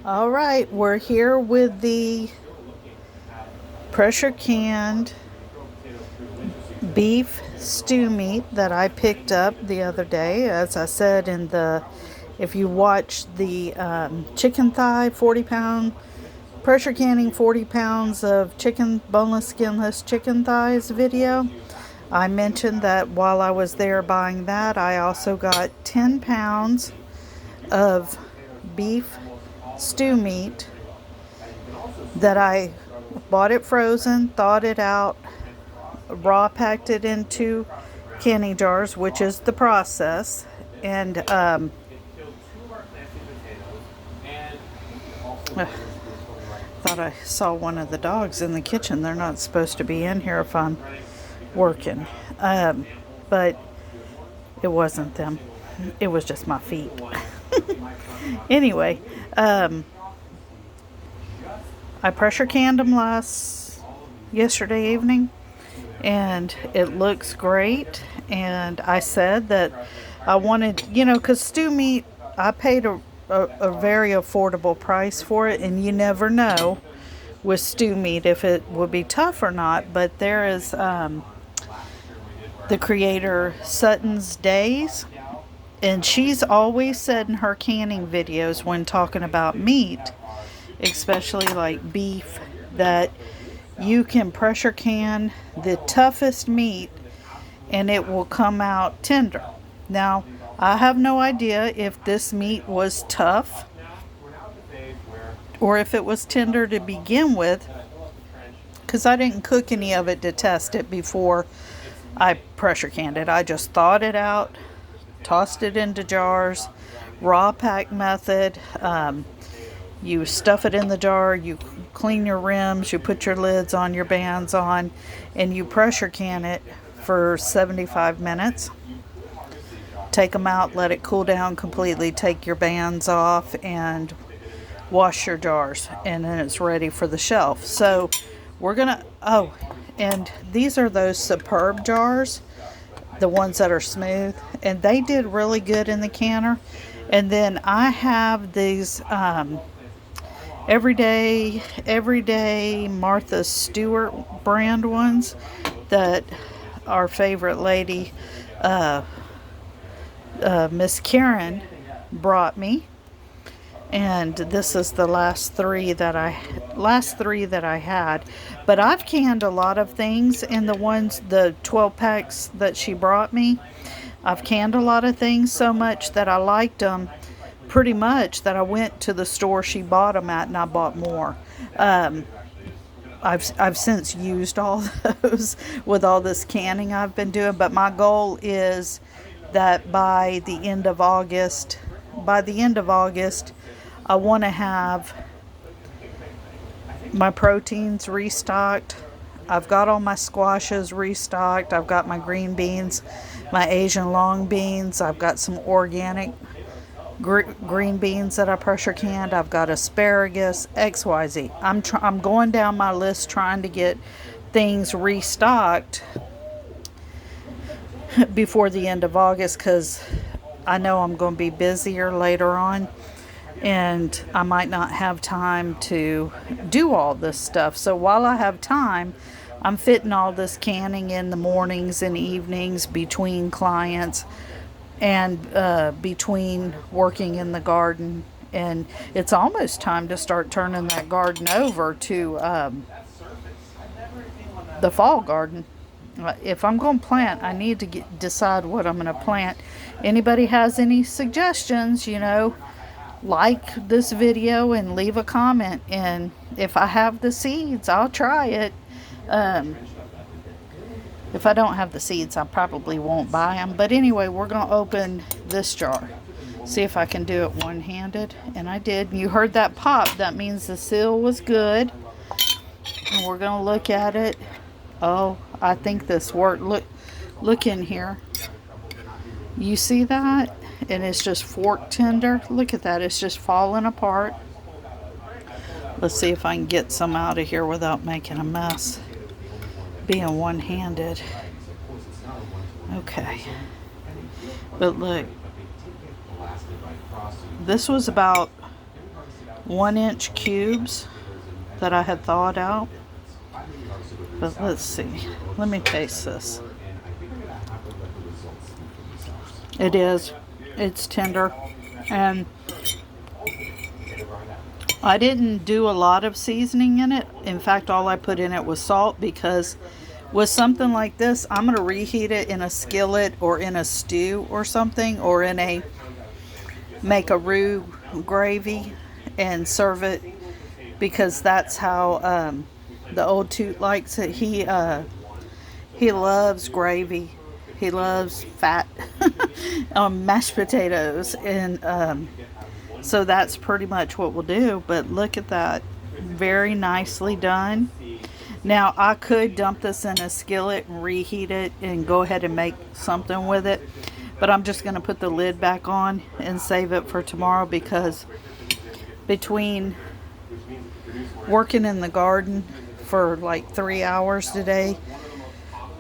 All right, we're here with the pressure canned beef stew meat that I picked up the other day. As I said if you watch the chicken thigh 40-pound pressure canning 40 pounds of chicken, boneless, skinless chicken thighs video, I mentioned that while I was there buying that, I also got 10 pounds of beef stew meat that I bought it frozen, thawed it out, raw packed it into canning jars, which is the process. And thought I saw one of the dogs in the kitchen. They're not supposed to be in here if I'm working. But it wasn't them. It was just my feet. Anyway, I pressure canned them yesterday evening, and it looks great. And I said that I wanted, because stew meat, I paid a very affordable price for it, and you never know with stew meat if it would be tough or not. But there is the creator Sutton's Days, and she's always said in her canning videos when talking about meat, especially like beef, that you can pressure can the toughest meat and it will come out tender. Now, I have no idea if this meat was tough or if it was tender to begin with, because I didn't cook any of it to test it before I pressure canned it. I just thawed it out, tossed it into jars, raw pack method. You stuff it in the jar, you clean your rims, you put your lids on, your bands on, and you pressure can it for 75 minutes. Take them out, let it cool down completely, take your bands off, and wash your jars, and then it's ready for the shelf. So we're gonna, and these are those Superb jars, the ones that are smooth, and they did really good in the canner. And then I have these everyday Martha Stewart brand ones that our favorite lady, Miss Karen, brought me. And this is the last three that I had. But I've canned a lot of things in the 12 packs that she brought me. I've canned a lot of things so much that I liked them pretty much that I went to the store she bought them at and I bought more. I've since used all those with all this canning I've been doing, but my goal is that by the end of August, I want to have my proteins restocked. I've got all my squashes restocked. I've got my green beans, my Asian long beans. I've got some organic green beans that I pressure canned. I've got asparagus, XYZ. I'm going down my list trying to get things restocked before the end of August, because I know I'm going to be busier later on and I might not have time to do all this stuff. So while I have time, I'm fitting all this canning in the mornings and evenings between clients and between working in the garden. And it's almost time to start turning that garden over to the fall garden. If I'm going to plant, I need to decide what I'm going to plant. Anybody has any suggestions, like this video and leave a comment. And if I have the seeds, I'll try it. If I don't have the seeds, I probably won't buy them. But anyway, we're going to open this jar. See if I can do it one-handed. And I did. You heard that pop. That means the seal was good. And we're going to look at it. Oh, I think this worked. Look in here. You see that? And it's just fork tender. Look at that. It's just falling apart. Let's see if I can get some out of here without making a mess. Being one-handed. Okay. But look. This was about 1-inch cubes that I had thawed out. But let's see. Let me taste this. It is. It's tender. And I didn't do a lot of seasoning in it. In fact, all I put in it was salt, because with something like this, I'm going to reheat it in a skillet or in a stew or something, or in a make a roux gravy and serve it, because that's how the old toot likes it. He loves gravy. He loves fat mashed potatoes, and so that's pretty much what we'll do. But look at that, very nicely done. Now I could dump this in a skillet and reheat it and go ahead and make something with it, but I'm just going to put the lid back on and save it for tomorrow, because between working in the garden for like 3 hours today,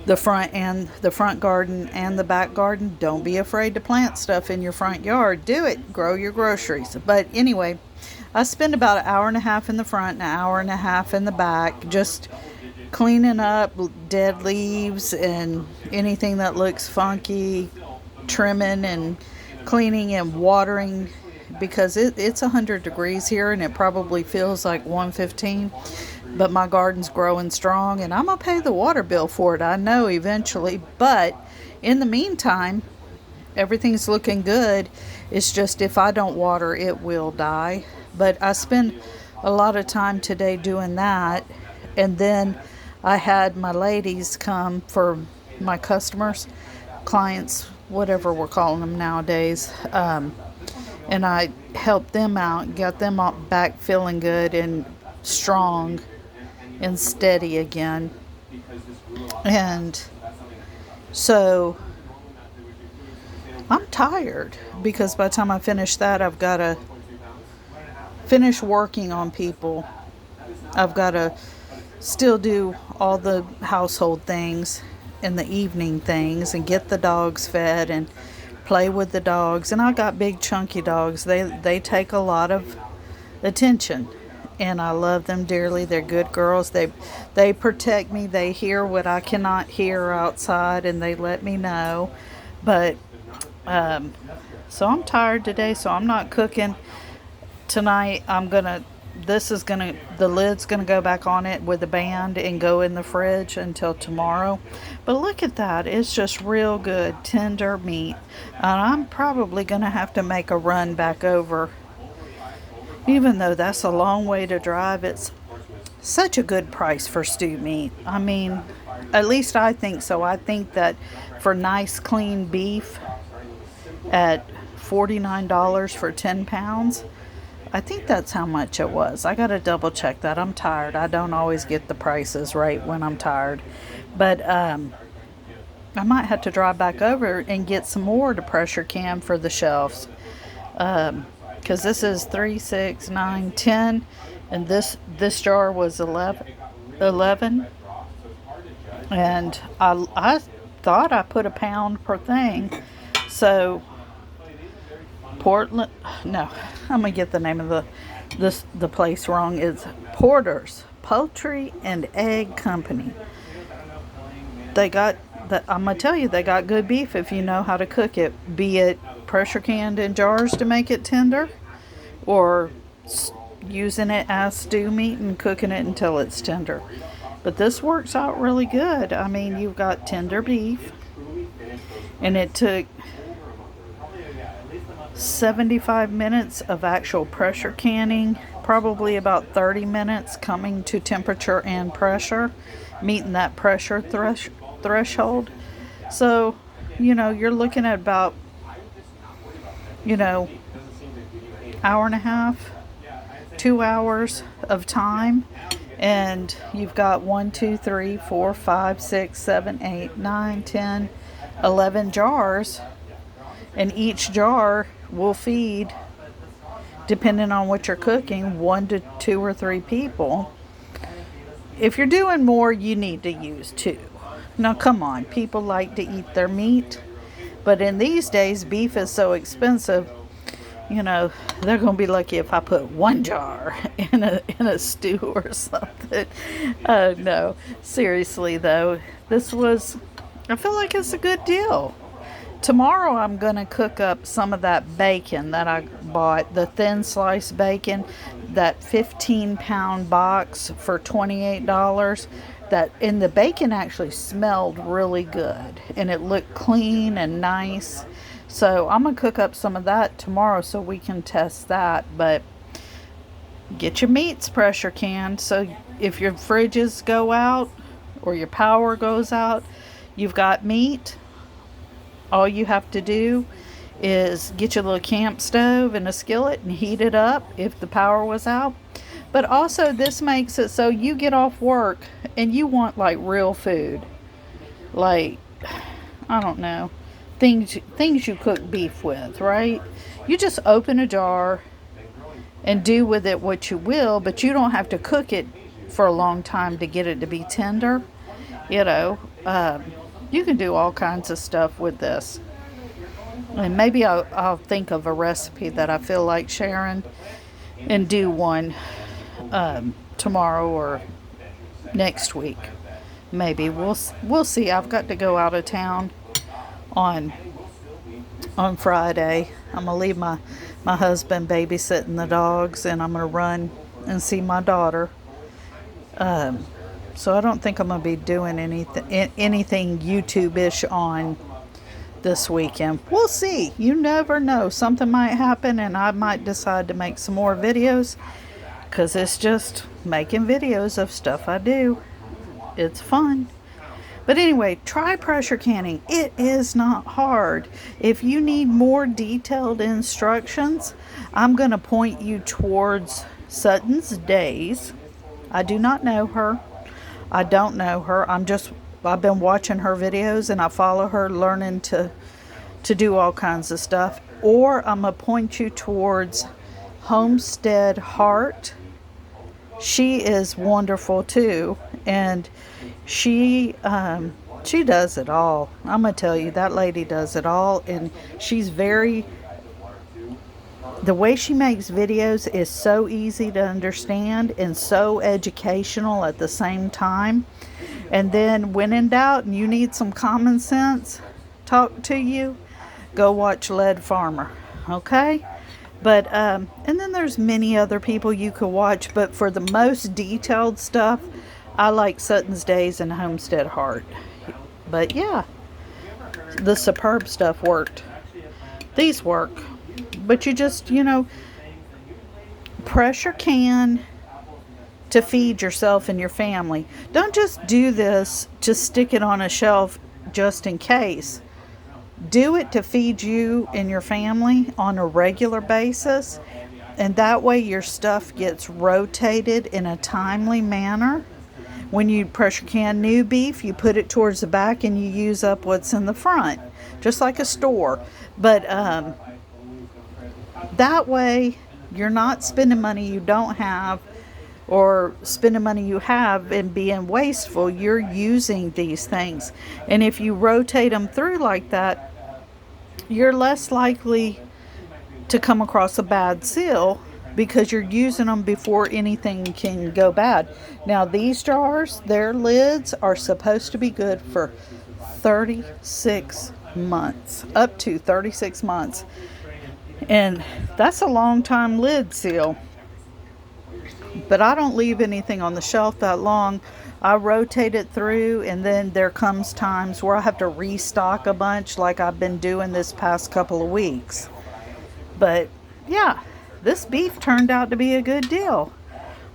the front garden and the back garden, don't be afraid to plant stuff in your front yard. Do it. Grow your groceries. But anyway, I spend about 1.5 hours in the front and 1.5 hours in the back, just cleaning up dead leaves and anything that looks funky, trimming and cleaning and watering, because it's 100 degrees here and it probably feels like 115. But my garden's growing strong, and I'm going to pay the water bill for it, I know, eventually. But in the meantime, everything's looking good. It's just if I don't water, it will die. But I spend a lot of time today doing that. And then I had my ladies come for my customers, clients, whatever we're calling them nowadays. And I helped them out, got them all back feeling good and strong and steady again. And so I'm tired, because by the time I finish that, I've got to finish working on people. I've got to still do all the household things and the evening things and get the dogs fed and play with the dogs. And I got big chunky dogs. They take a lot of attention, and I love them dearly. They're good girls. They protect me. They hear what I cannot hear outside, and they let me know. But so I'm tired today, so I'm not cooking tonight. The lid's gonna go back on it with a band and go in the fridge until tomorrow. But look at that, it's just real good, tender meat. And I'm probably gonna have to make a run back over, even though that's a long way to drive. It's such a good price for stewed meat. I mean, at least I think so. I think that for nice clean beef at $49 for 10 pounds, I think that's how much it was. I gotta double check that. I'm tired. I don't always get the prices right when I'm tired. But I might have to drive back over and get some more to pressure can for the shelves. Because this is 3, 6, 9, 10, and this jar was 11. And I thought I put a pound per thing. So Portland, no, I'm gonna get the name of the place wrong. It's Porter's Poultry and Egg Company. They got I'm gonna tell you, they got good beef if you know how to cook it, be it pressure canned in jars to make it tender, or using it as stew meat and cooking it until it's tender. But this works out really good. I mean, you've got tender beef, and it took 75 minutes of actual pressure canning, probably about 30 minutes coming to temperature and pressure, meeting that pressure threshold. So, you're looking at about, hour and a half, 2 hours of time, and you've got 1, 2, 3, 4, 5, 6, 7, 8, 9, 10, 11 jars, and each jar will feed, depending on what you're cooking, 1 to 2 or 3 people. If you're doing more, you need to use 2. Now come on, people like to eat their meat, but in these days beef is so expensive. You know, they're going to be lucky if I put one jar in a stew or something. No, seriously though, I feel like it's a good deal. Tomorrow I'm going to cook up some of that bacon that I bought, the thin sliced bacon, that 15-pound box for $28. And the bacon actually smelled really good and it looked clean and nice. So I'm going to cook up some of that tomorrow so we can test that. But get your meats pressure canned, so if your fridges go out or your power goes out, you've got meat. All you have to do is get your little camp stove and a skillet and heat it up if the power was out. But also this makes it so you get off work and you want like real food. Like, I don't know, things you cook beef with, right? You just open a jar and do with it what you will, but you don't have to cook it for a long time to get it to be tender. You know, you can do all kinds of stuff with this. And maybe I'll think of a recipe that I feel like sharing and do one tomorrow or next week. Maybe we'll see. I've got to go out of town on Friday. I'm gonna leave my husband babysitting the dogs, and I'm gonna run and see my daughter. So I don't think I'm gonna be doing anything YouTube-ish on this weekend. We'll see. You never know. Something might happen, and I might decide to make some more videos, because it's just making videos of stuff I do. It's fun. But anyway, try pressure canning. It is not hard. If you need more detailed instructions, I'm going to point you towards Sutton's Days. I do not know her. I don't know her. I've been watching her videos and I follow her, learning to do all kinds of stuff. Or I'm going to point you towards Homestead Heart. She is wonderful too, and she does it all. I'm gonna tell you, that lady does it all, and the way she makes videos is so easy to understand and so educational at the same time. And then when in doubt and you need some common sense talk to you, go watch Lead Farmer, okay? But and then there's many other people you could watch, but for the most detailed stuff, I like Sutton's Days and Homestead Heart. But yeah, the Superb stuff worked. These work. But you just, pressure can to feed yourself and your family. Don't just do this to stick it on a shelf just in case. Do it to feed you and your family on a regular basis, and that way your stuff gets rotated in a timely manner. When you pressure can new beef, you put it towards the back and you use up what's in the front, just like a store. But that way you're not spending money you don't have, or spending money you have and being wasteful. You're using these things, and if you rotate them through like that, you're less likely to come across a bad seal, because you're using them before anything can go bad. Now these jars, their lids are supposed to be good for 36 months, up to 36 months. And that's a long time lid seal. But I don't leave anything on the shelf that long. I rotate it through, and then there comes times where I have to restock a bunch, like I've been doing this past couple of weeks. But yeah, this beef turned out to be a good deal.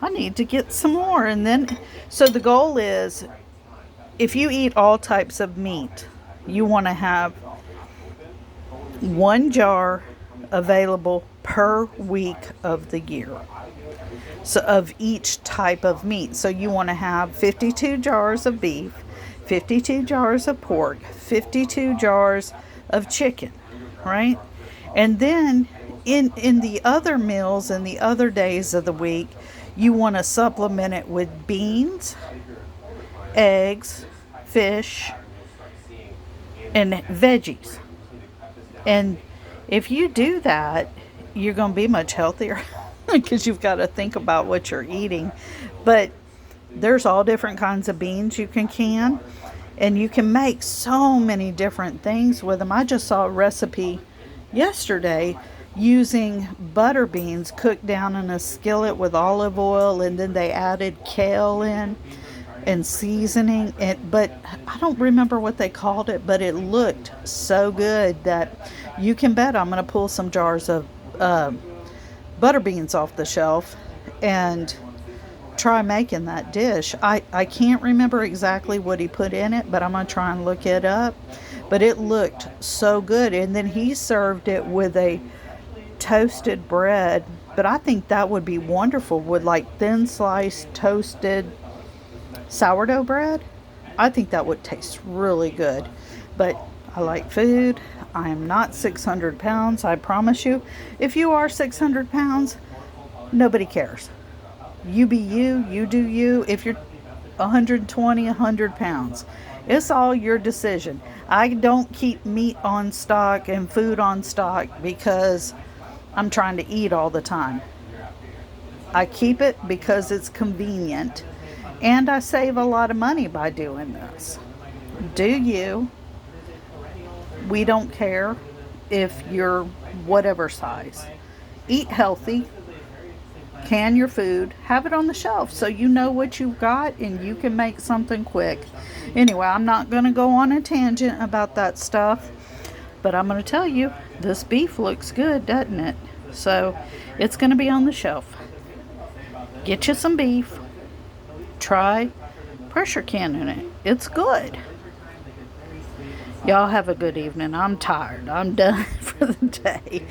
I need to get some more. And then, so the goal is, if you eat all types of meat, you want to have 1 jar available per week of the year. So of each type of meat. So you want to have 52 jars of beef, 52 jars of pork, 52 jars of chicken, right? And then in the other meals and the other days of the week, you want to supplement it with beans, eggs, fish, and veggies. And if you do that, you're going to be much healthier because you've got to think about what you're eating. But there's all different kinds of beans you can, and you can make so many different things with them. I just saw a recipe yesterday using butter beans cooked down in a skillet with olive oil, and then they added kale in and seasoning it, but I don't remember what they called it, but it looked so good that you can bet I'm going to pull some jars of butter beans off the shelf and try making that dish. I can't remember exactly what he put in it, but I'm going to try and look it up. But it looked so good. And then he served it with a toasted bread. But I think that would be wonderful with like thin sliced toasted sourdough bread. I think that would taste really good. But I like food. I am not 600 pounds, I promise you. If you are 600 pounds, nobody cares. You be you, you do you. If you're 120, 100 pounds, it's all your decision. I don't keep meat on stock and food on stock because I'm trying to eat all the time. I keep it because it's convenient, and I save a lot of money by doing this. Do you? We don't care if you're whatever size. Eat healthy. Can your food. Have it on the shelf so you know what you've got and you can make something quick. Anyway, I'm not going to go on a tangent about that stuff, but I'm going to tell you, this beef looks good, doesn't it? So it's going to be on the shelf. Get you some beef. Try pressure canning it. It's good. Y'all have a good evening. I'm tired. I'm done for the day.